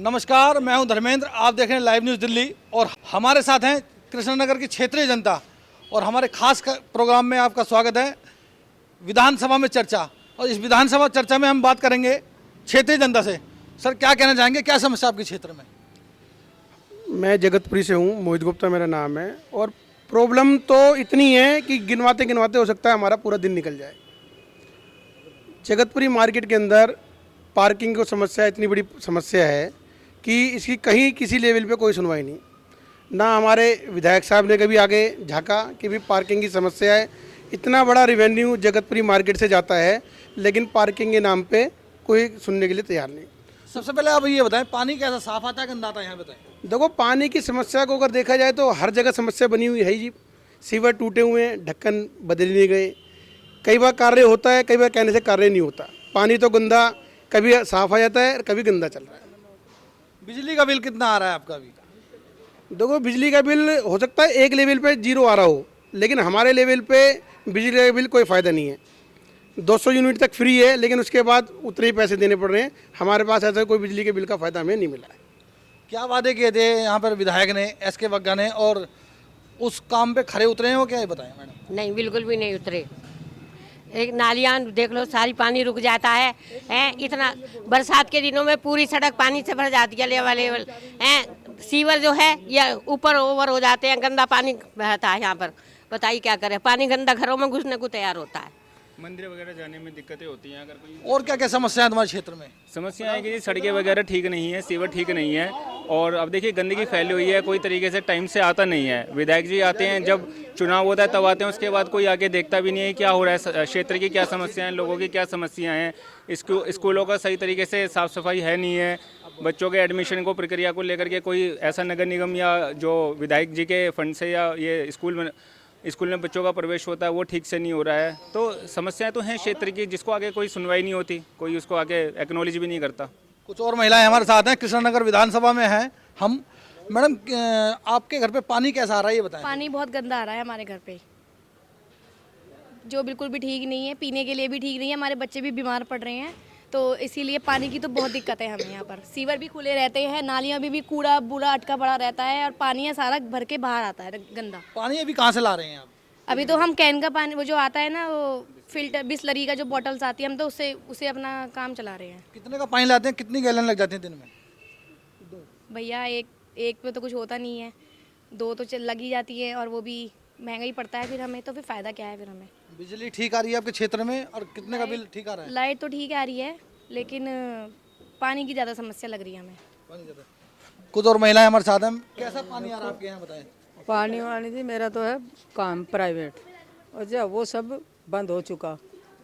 नमस्कार, मैं हूं धर्मेंद्र। आप देख रहे हैं लाइव न्यूज़ दिल्ली और हमारे साथ हैं कृष्णनगर की क्षेत्रीय जनता। और हमारे खास प्रोग्राम में आपका स्वागत है विधानसभा में चर्चा। और इस विधानसभा चर्चा में हम बात करेंगे क्षेत्रीय जनता से। सर, क्या कहना चाहेंगे, क्या समस्या आपके क्षेत्र में? मैं जगतपुरी से हूँ, मोहित गुप्ता मेरा नाम है। और प्रॉब्लम तो इतनी है कि गिनवाते गिनवाते हो सकता है हमारा पूरा दिन निकल जाए। जगतपुरी मार्केट के अंदर पार्किंग की समस्या इतनी बड़ी समस्या है कि इसकी कहीं किसी लेवल पे कोई सुनवाई नहीं। ना हमारे विधायक साहब ने कभी आगे झांका कि भी पार्किंग की समस्या है। इतना बड़ा रेवेन्यू जगतपुरी मार्केट से जाता है, लेकिन पार्किंग के नाम पे कोई सुनने के लिए तैयार नहीं। सबसे पहले आप ये बताएं, पानी कैसा साफ आता है, गंदा आता है, यहाँ बताएं। देखो, पानी की समस्या को अगर देखा जाए तो हर जगह समस्या बनी हुई है जी। सीवर टूटे हुए हैं, ढक्कन बदल नहीं गए। कई बार कार्य होता है, कई बार कहने से कार्य नहीं होता। पानी तो गंदा कभी साफ आ जाता है, कभी गंदा चल रहा है। बिजली का बिल कितना आ रहा है आपका अभी? देखो, बिजली का बिल हो सकता है एक लेवल पे जीरो आ रहा हो, लेकिन हमारे लेवल पे बिजली का बिल कोई फ़ायदा नहीं है। 200 यूनिट तक फ्री है, लेकिन उसके बाद उतने ही पैसे देने पड़ रहे हैं। हमारे पास ऐसा कोई बिजली के बिल का फ़ायदा हमें नहीं मिला है। क्या वादे किए थे यहाँ पर विधायक ने, एसके बग्गा ने, और उस काम पे खरे उतरे हैं वो, क्या ये बताएं मैडम? नहीं, बिल्कुल भी नहीं उतरे। एक नालियाँ देख लो, सारी पानी रुक जाता है। इतना बरसात के दिनों में पूरी सड़क पानी से भर जाती है, लेवल सीवर जो है ये ऊपर ओवर हो जाते हैं, गंदा पानी बहता है यहाँ पर। बताइए क्या करें, पानी गंदा घरों में घुसने को तैयार होता है। मंदिर वगैरह जाने में दिक्कतें होती हैं। अगर कोई और क्या क्या समस्या है तुम्हारे क्षेत्र में? समस्या है कि जी सड़कें वगैरह ठीक नहीं है, सीवर ठीक नहीं है। और अब देखिए गंदगी फैली हुई है, कोई तरीके से टाइम से आता नहीं है। विधायक जी आते हैं जब चुनाव होता है तब आते हैं, उसके बाद कोई आगे देखता भी नहीं है क्या हो रहा है, क्षेत्र की क्या समस्याएं, लोगों की क्या समस्याएं हैं। स्कूलों का सही तरीके से साफ़ सफाई है नहीं है। बच्चों के एडमिशन को प्रक्रिया को लेकर के कोई ऐसा नगर निगम या जो विधायक जी के फंड से या ये स्कूल में बच्चों का प्रवेश होता है वो ठीक से नहीं हो रहा है। तो समस्याएं तो हैं क्षेत्र की, जिसको आगे कोई सुनवाई नहीं होती, कोई उसको आगे एक्नॉलेज भी नहीं करता। कुछ और महिलाएं हमारे साथ हैं, कृष्णनगर विधानसभा में हैं हम। मैडम, आपके घर पे पानी कैसा आ रहा है ये बताएं। पानी बहुत गंदा आ रहा है हमारे घर पे, जो बिल्कुल भी ठीक नहीं है, पीने के लिए भी ठीक नहीं है। हमारे बच्चे भी बीमार पड़ रहे हैं, तो इसीलिए पानी की तो बहुत दिक्कत है हमें यहाँ पर। सीवर भी खुले रहते हैं, नालियाँ भी कूड़ा बूढ़ा अटका पड़ा रहता है, और पानी है सारा भर के बाहर आता है गंदा। पानी अभी कहाँ से ला रहे हैं आप? अभी तो हम कैन का पानी, वो जो आता है ना, वो फिल्टर बिसलरी का जो बॉटल्स आती है, हम तो उसे अपना काम चला रहे हैं। कितने का पानी लाते हैं, कितनी गैलन लग जाती है दिन में? भैया एक पे तो कुछ होता नहीं है, दो तो लग ही जाती है, और वो भी महंगा ही पड़ता है फिर हमें। तो फिर फ़ायदा क्या है फिर हमें? बिजली ठीक आ रही है आपके क्षेत्र में, और कितने का बिल ठीक आ रहा है? लाइट तो ठीक आ रही है, लेकिन पानी की ज़्यादा समस्या लग रही है हमें। पानी ज़्यादा। कुछ और महिलाएं हमारे साथ हैं। कैसा पानी आ रहा है आपके यहाँ बताएं? पानी वानी जी, मेरा तो है काम प्राइवेट, और जब वो सब बंद हो चुका,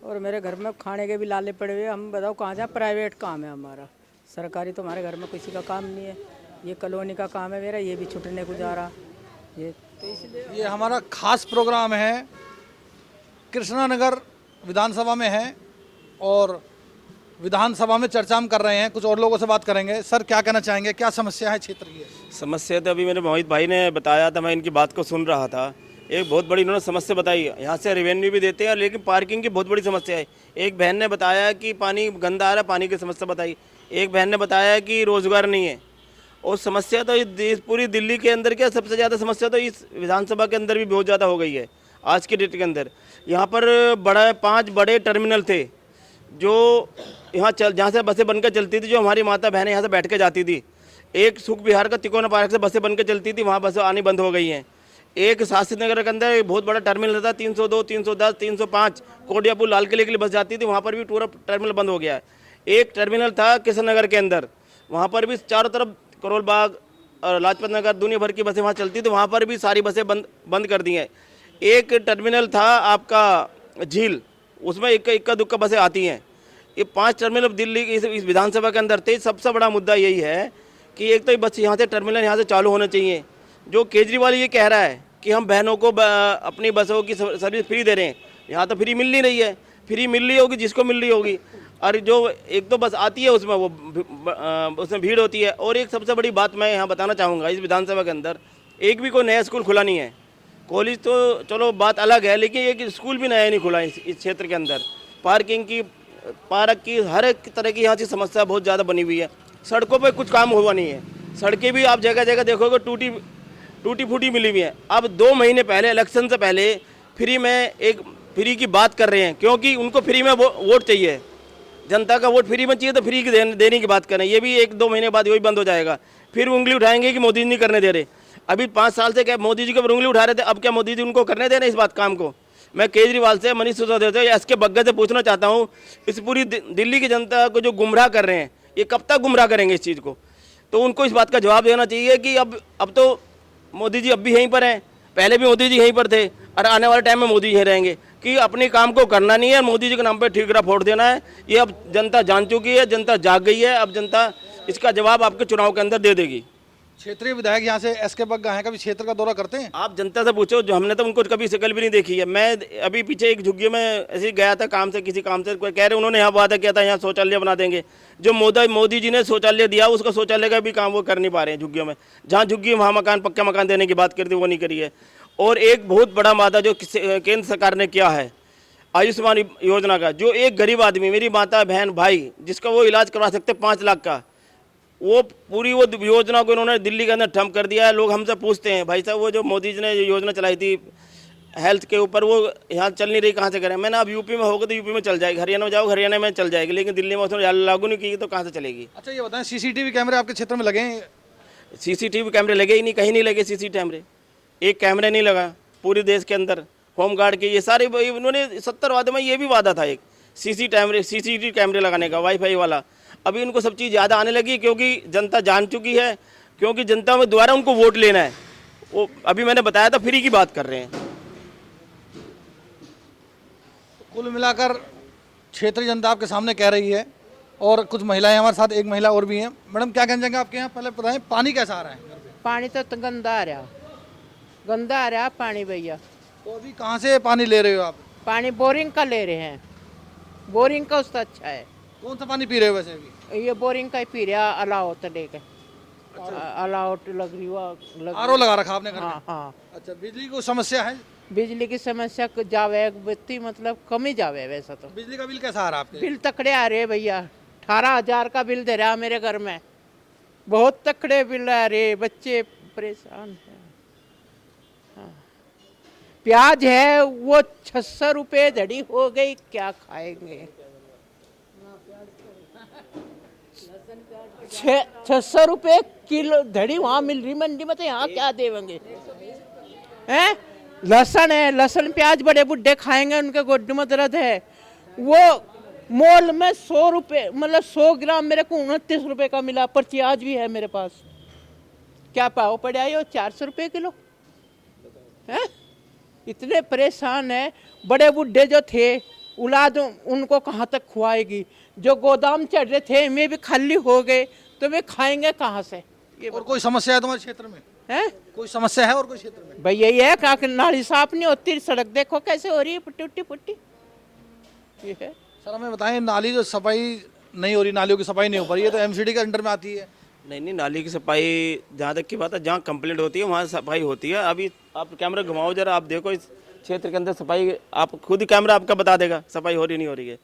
और मेरे घर में खाने के भी लाले पड़े हुए। हम बताओ कहाँ जाए, प्राइवेट काम है हमारा, सरकारी तो हमारे घर में किसी का काम नहीं है। ये कॉलोनी का काम है मेरा, ये भी छुटने को जा रहा। ये तो इसलिए ये हमारा खास प्रोग्राम है, कृष्णनगर विधानसभा में है, और विधानसभा में चर्चा हम कर रहे हैं। कुछ और लोगों से बात करेंगे। सर, क्या कहना चाहेंगे, क्या समस्या है क्षेत्र की? समस्या तो अभी मेरे मोहित भाई ने बताया था, मैं इनकी बात को सुन रहा था। एक बहुत बड़ी इन्होंने समस्या बताई। यहाँ से रेवेन्यू भी देते हैं, लेकिन पार्किंग की बहुत बड़ी समस्या है। एक बहन ने बताया कि पानी गंदा आ रहा है, पानी की समस्या बताई। एक बहन ने बताया कि रोज़गार नहीं है। और समस्या तो पूरी दिल्ली के अंदर क्या, सबसे ज़्यादा समस्या तो इस विधानसभा के अंदर भी बहुत ज़्यादा हो गई है आज के डेट के अंदर। यहाँ पर 5 बड़े टर्मिनल थे जो जहाँ से बसें बनकर चलती थी, जो हमारी माता बहनें यहाँ से बैठ के जाती थी। एक सुख विहार का तिकोना पार्क से बसें बनकर चलती थी, वहाँ बसें आनी बंद हो गई हैं। एक शास्त्री नगर के अंदर एक बहुत बड़ा टर्मिनल था, 302, 310, 305 कोडियापुर लाल किले के लिए बस जाती थी, वहाँ पर भी पूरा टर्मिनल बंद हो गया है। एक टर्मिनल था कृष्णनगर के अंदर, वहाँ पर भी चारों तरफ करोल बाग और लाजपत नगर दुनिया भर की बसें वहाँ चलती थी, वहाँ पर भी सारी बसें बंद कर दी हैं। एक टर्मिनल था आपका झील, उसमें इक्का दुक्का बसें आती हैं। ये 5 टर्मिनल दिल्ली की इस विधानसभा के अंदर थे। सबसे बड़ा मुद्दा यही है कि एक तो ये बस यहाँ से टर्मिनल यहाँ से चालू होने चाहिए। जो केजरीवाल ये कह रहा है कि हम बहनों को अपनी बसों की सर्विस फ्री दे रहे हैं, यहाँ तो फ्री मिल नहीं रही है। फ्री मिल रही होगी जिसको मिल रही होगी, और जो एक तो बस आती है उसमें उसमें भीड़ होती है। और एक सबसे बड़ी बात मैं यहाँ बताना चाहूँगा, इस विधानसभा के अंदर एक भी कोई नया स्कूल खुला नहीं है। कॉलेज तो चलो बात अलग है, लेकिन एक स्कूल भी नया नहीं खुला इस क्षेत्र के अंदर। पार्किंग की, पार्क की, हर एक तरह की यहाँ की समस्या बहुत ज़्यादा बनी हुई है। सड़कों पर कुछ काम हुआ नहीं है। सड़कें भी आप जगह जगह देखोगे टूटी फूटी मिली हुई है। अब 2 महीने पहले इलेक्शन से पहले फ्री की बात कर रहे हैं, क्योंकि उनको फ्री में वोट चाहिए, जनता का वोट फ्री में चाहिए, तो फ्री की देने की बात करें। ये भी 1-2 महीने बाद वही बंद हो जाएगा। फिर उंगली उठाएंगे कि मोदी जी नहीं करने दे रहे। अभी 5 साल से क्या मोदी जी के ऊपर उंगली उठा रहे थे, अब क्या मोदी जी उनको करने दे रहे इस बात काम को? मैं केजरीवाल से, मनीष सिसोदिया से या एसके बग्गा से पूछना चाहता हूँ, इस पूरी दिल्ली की जनता को जो गुमराह कर रहे हैं, ये कब तक गुमराह करेंगे इस चीज़ को? तो उनको इस बात का जवाब देना चाहिए कि अब तो मोदी जी अब भी यहीं पर हैं, पहले भी मोदी जी यहीं पर थे और आने वाले टाइम में मोदी जी यहीं रहेंगे। कि अपने काम को करना नहीं है, मोदी जी के नाम पे ठीकरा फोड़ देना है, ये अब जनता जान चुकी है, जनता जाग गई है। अब जनता इसका जवाब आपके चुनाव के अंदर दे देगी। क्षेत्रीय विधायक यहाँ से एसके बग्गा हैं, कभी क्षेत्र का दौरा करते हैं? आप जनता से पूछो, जो हमने तो उनको कभी शक्ल भी नहीं देखी है। मैं अभी पीछे एक झुग्गी में ऐसे ही गया था काम से, किसी काम से, कोई कह रहे उन्होंने यहाँ वादा किया था यहाँ शौचालय बना देंगे। जो मोदी जी ने शौचालय दिया, उसका शौचालय का भी काम वो कर नहीं पा रहे हैं झुग्गियों में। जहाँ झुग्गी वहाँ मकान, पक्का मकान देने की बात करी थी, वो नहीं करी है। और एक बहुत बड़ा वादा जो केंद्र सरकार ने किया है आयुष्मान योजना का, जो एक गरीब आदमी, मेरी माता बहन भाई, जिसका वो इलाज करवा सकते 5 लाख का, वो पूरी वो योजना को इन्होंने दिल्ली के अंदर ठप कर दिया है। लोग हमसे पूछते हैं, भाई साहब वो जो मोदी जी ने योजना चलाई थी हेल्थ के ऊपर, वो यहाँ चल नहीं रही, कहाँ से करें? मैंने अब यूपी में होगा तो यूपी में चल जाएगी, हरियाणा में जाओ हरियाणा में चल जाएगी, लेकिन दिल्ली में उसने लागू नहीं की तो कहाँ से चलेगी? अच्छा ये बताएं, सीसीटीवी कैमरे आपके क्षेत्र में लगे हैं? सीसीटीवी कैमरे लगे ही नहीं, कहीं नहीं लगे सीसीटीवी कैमरे। एक कैमरा नहीं लगा पूरे देश के अंदर। होमगार्ड के ये सारे उन्होंने 70 वादे में ये भी वादा था एक सीसीटीवी कैमरे लगाने का, वाईफाई वाला। अभी उनको सब चीज़ ज़्यादा आने लगी, क्योंकि जनता जान चुकी है, क्योंकि जनता में दोबारा उनको वोट लेना है। वो अभी मैंने बताया था फ्री की बात कर रहे हैं। कुल मिलाकर क्षेत्रीय जनता आपके सामने कह रही है, और कुछ महिलाएं हमारे साथ, एक महिला और भी हैं। मैडम क्या कहना चाहेंगे आपके यहाँ? पहले बताएं, पानी कैसा आ रहा है? पानी तो गंदा आ रहा पानी भैया। तो अभी कहाँ से पानी ले रहे हो आप? पानी बोरिंग का ले रहे हैं, बोरिंग का उससे अच्छा है। कौन सा पानी पी रहे हो वैसे अभी? ये बोरिंग का ही पी रहा, अलाउट लेके। अलाउट लग रही हुआ आरओ लगा रखा आपने घर में? हाँ हाँ। अच्छा, बिजली की समस्या है? बिजली की समस्या जावे बत्ती मतलब कम ही जावे। वैसा तो बिजली का बिल कैसा आ रहा है आपके? बिल तकड़े आ रहे भैया, 18,000 का बिल दे रहा मेरे घर में, बहुत तकड़े बिल आ रहे, बच्चे परेशान हैं। प्याज है वो 600 रुपये धड़ी हो गई, क्या खाएंगे? 600 रुपये किलो धड़ी वहाँ मिल रही मंडी में, तो यहाँ क्या देंगे? हैं? लहसुन है, लहसुन प्याज बड़े बुढ़े खाएंगे, उनके गोड्डे में दर्द है। वो मोल में 100 रुपये, मतलब 100 ग्राम मेरे को 29 रुपये का मिला, पर प्याज भी है मेरे पास। क्या पाव पड़े आयो? 400 रुपये किलो। हैं? इतने परेशान है। बड़े बुढ़े जो थे, औलाद उनको कहाँ तक खुआएगी? जो गोदाम चढ़ रहे थे वे भी खाली हो गए, तो वे खाएंगे कहाँ से? और कोई समस्या है तुम्हारे क्षेत्र में? हैं? कोई समस्या है और कोई क्षेत्र में? भाई यही है, का नाली साफ नहीं होती, सड़क देखो कैसे हो रही है, पुट्टी पुट्टी। ये है। सर हमें बताएं, नाली जो सफाई नहीं हो रही, नालियों की सफाई नहीं हो पा रही है, तो एमसीडी के अंडर में आती है? नहीं, नाली की सफाई जहाँ तक की बात है, जहाँ कंप्लेंट होती है वहाँ सफाई होती है। अभी आप कैमरा घुमाओ जरा, आप देखो इस क्षेत्र के अंदर सफाई, आप खुद ही कैमरा आपका बता देगा सफाई हो रही नहीं हो रही है।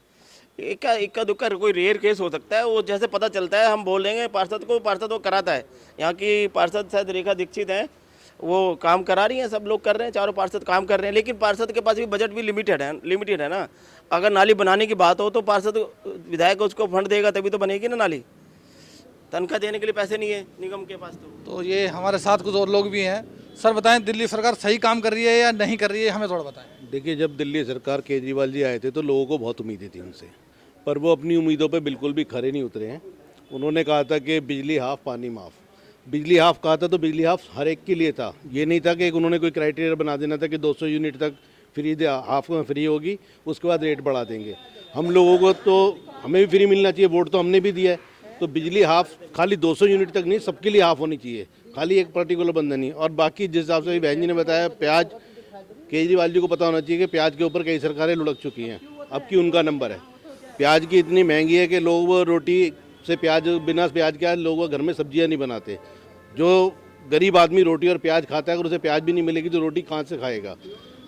इक्का दुक्का कोई रेयर केस हो सकता है, वो जैसे पता चलता है हम बोल देंगे पार्षद को, पार्षद वो कराता है। यहाँ की पार्षद शायद रेखा दीक्षित हैं, वो काम करा रही हैं, सब लोग कर रहे हैं, चारों पार्षद काम कर रहे हैं। लेकिन पार्षद के पास भी बजट भी लिमिटेड है ना। अगर नाली बनाने की बात हो तो पार्षद विधायक उसको फंड देगा तभी तो बनेगी ना नाली। तनख्वाह देने के लिए पैसे नहीं है निगम के पास। तो ये हमारे साथ कुछ और लोग भी हैं। सर बताएं, दिल्ली सरकार सही काम कर रही है या नहीं कर रही है, हमें थोड़ा बताएं। देखिए, जब दिल्ली सरकार केजरीवाल जी आए थे तो लोगों को बहुत उम्मीदें थी उनसे, पर वो अपनी उम्मीदों पे बिल्कुल भी खरे नहीं उतरे हैं। उन्होंने कहा था कि बिजली हाफ पानी माफ़। बिजली हाफ कहा था तो बिजली हाफ हर एक के लिए था, ये नहीं था कि उन्होंने कोई क्राइटेरिया बना देना था कि 200 यूनिट तक फ्री हाफ फ्री होगी, उसके बाद रेट बढ़ा देंगे। हम लोगों को तो, हमें भी फ्री मिलना चाहिए, वोट तो हमने भी दिया है। तो बिजली हाफ खाली 200 यूनिट तक नहीं, सबके लिए हाफ होनी चाहिए, खाली एक पर्टिकुलर बंदा नहीं। और बाकी जिस हिसाब से बहन जी ने बताया, प्याज, केजरीवाल जी को पता होना चाहिए कि प्याज के ऊपर कई सरकारें लुढ़क चुकी हैं, अब की उनका नंबर है। प्याज की इतनी महंगी है कि लोग वो रोटी से प्याज, बिना प्याज के लोग घर में सब्जियां नहीं बनाते। जो गरीब आदमी रोटी और प्याज खाता है, अगर उसे प्याज भी नहीं मिलेगी तो रोटी कहाँ से खाएगा?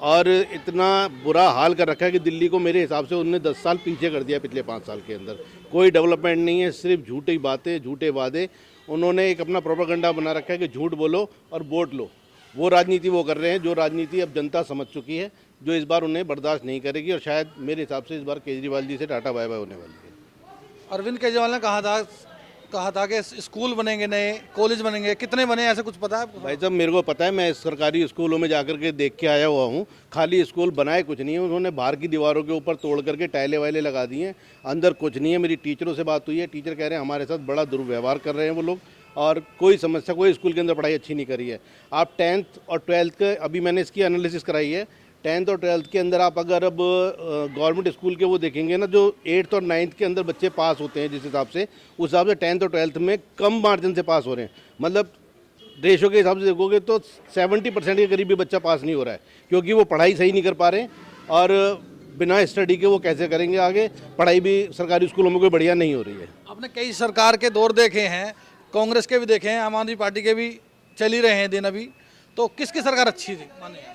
और इतना बुरा हाल कर रखा है कि दिल्ली को मेरे हिसाब से उन्होंने 10 साल पीछे कर दिया पिछले 5 साल के अंदर। कोई डेवलपमेंट नहीं है, सिर्फ झूठी बातें, झूठे वादे। उन्होंने एक अपना प्रोपेगेंडा बना रखा है कि झूठ बोलो और वोट लो। वो राजनीति वो कर रहे हैं जो राजनीति अब जनता समझ चुकी है, जो इस बार उन्हें बर्दाश्त नहीं करेगी। और शायद मेरे हिसाब से इस बार केजरीवाल जी से टाटा बाय बाय होने वाली है। अरविंद केजरीवाल ने कहा था कि स्कूल बनेंगे, नए कॉलेज बनेंगे, कितने बने ऐसा कुछ पता है आपको? भाई साहब मेरे को पता है, मैं सरकारी स्कूलों में जाकर के देख के आया हुआ हूँ। खाली स्कूल बनाए कुछ नहीं है, उन्होंने बाहर की दीवारों के ऊपर तोड़ करके टाइलें वाइलें लगा दी हैं, अंदर कुछ नहीं है। मेरी टीचरों से बात हुई है, टीचर कह रहे हैं हमारे साथ बड़ा दुर्व्यवहार कर रहे हैं वो लोग, और कोई समस्या, कोई स्कूल के अंदर पढ़ाई अच्छी नहीं करी है। आप 10th और 12th के, अभी मैंने इसकी एनालिसिस कराई है, 10th और 12th के अंदर आप अगर अब गवर्नमेंट स्कूल के वो देखेंगे ना, जो 8th और 9th के अंदर बच्चे पास होते हैं जिस हिसाब से, उस हिसाब से 10th और 12th में कम मार्जिन से पास हो रहे हैं। मतलब रेशो के हिसाब से देखोगे तो 70% के करीब भी बच्चा पास नहीं हो रहा है, क्योंकि वो पढ़ाई सही नहीं कर पा रहे हैं। और बिना स्टडी के वो कैसे करेंगे आगे पढ़ाई? भी सरकारी स्कूलों में कोई बढ़िया नहीं हो रही है। आपने कई सरकार के दौर देखे हैं, कांग्रेस के भी देखे हैं, आम आदमी पार्टी के भी चल ही रहे हैं दिन अभी, तो किसकी सरकार अच्छी थी माने?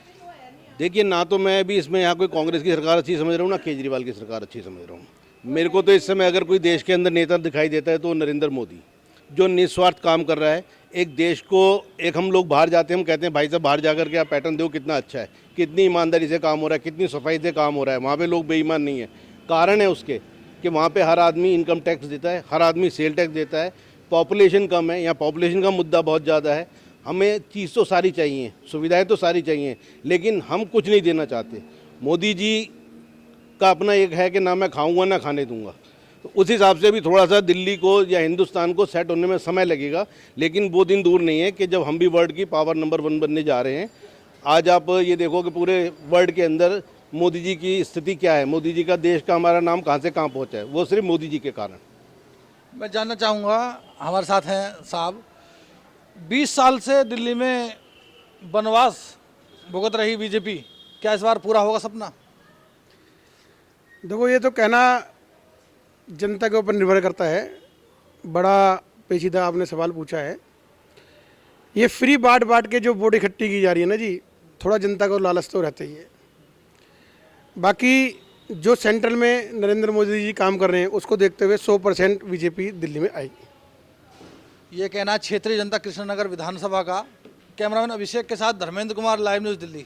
देखिए, ना तो मैं अभी इसमें यहाँ कोई कांग्रेस की सरकार अच्छी समझ रहा हूँ, ना केजरीवाल की सरकार अच्छी समझ रहा हूँ। मेरे को तो इस समय अगर कोई देश के अंदर नेता दिखाई देता है तो नरेंद्र मोदी, जो निस्वार्थ काम कर रहा है। एक देश को, एक हम लोग बाहर जाते हैं, हम कहते हैं भाई साहब बाहर जाकर के आप पैटर्न दो कितना अच्छा है, कितनी ईमानदारी से काम हो रहा है, कितनी सफाई से काम हो रहा है। वहाँ पे लोग बेईमान नहीं है। कारण है उसके कि वहाँ पे हर आदमी इनकम टैक्स देता है, हर आदमी सेल टैक्स देता है। पॉपुलेशन कम है, यहाँ पॉपुलेशन का मुद्दा बहुत ज़्यादा है। हमें चीज़ तो सारी चाहिए, सुविधाएं तो सारी चाहिए, लेकिन हम कुछ नहीं देना चाहते। मोदी जी का अपना एक है कि ना मैं खाऊंगा ना खाने दूंगा। तो उस हिसाब से भी थोड़ा सा दिल्ली को या हिंदुस्तान को सेट होने में समय लगेगा, लेकिन वो दिन दूर नहीं है कि जब हम भी वर्ल्ड की पावर नंबर 1 बनने जा रहे हैं। आज आप ये देखो कि पूरे वर्ल्ड के अंदर मोदी जी की स्थिति क्या है, मोदी जी का, देश का, हमारा नाम कहाँ से कहाँ पहुँचा है, वो सिर्फ मोदी जी के कारण। मैं जानना चाहूँगा, हमारे साथ हैं साहब, 20 साल से दिल्ली में वनवास भुगत रही बीजेपी, क्या इस बार पूरा होगा सपना? देखो, ये तो कहना जनता के ऊपर निर्भर करता है। बड़ा पेचीदा आपने सवाल पूछा है। ये फ्री बांट बांट के जो वोट इकट्ठी की जा रही है ना जी, थोड़ा जनता को लालच तो रहता ही है। बाकी जो सेंट्रल में नरेंद्र मोदी जी काम कर रहे हैं, उसको देखते हुए 100% बीजेपी दिल्ली में आएगी। ये कहना क्षेत्रीय जनता कृष्णनगर विधानसभा का। कैमरामैन अभिषेक के साथ धर्मेंद्र कुमार, लाइव न्यूज़ दिल्ली।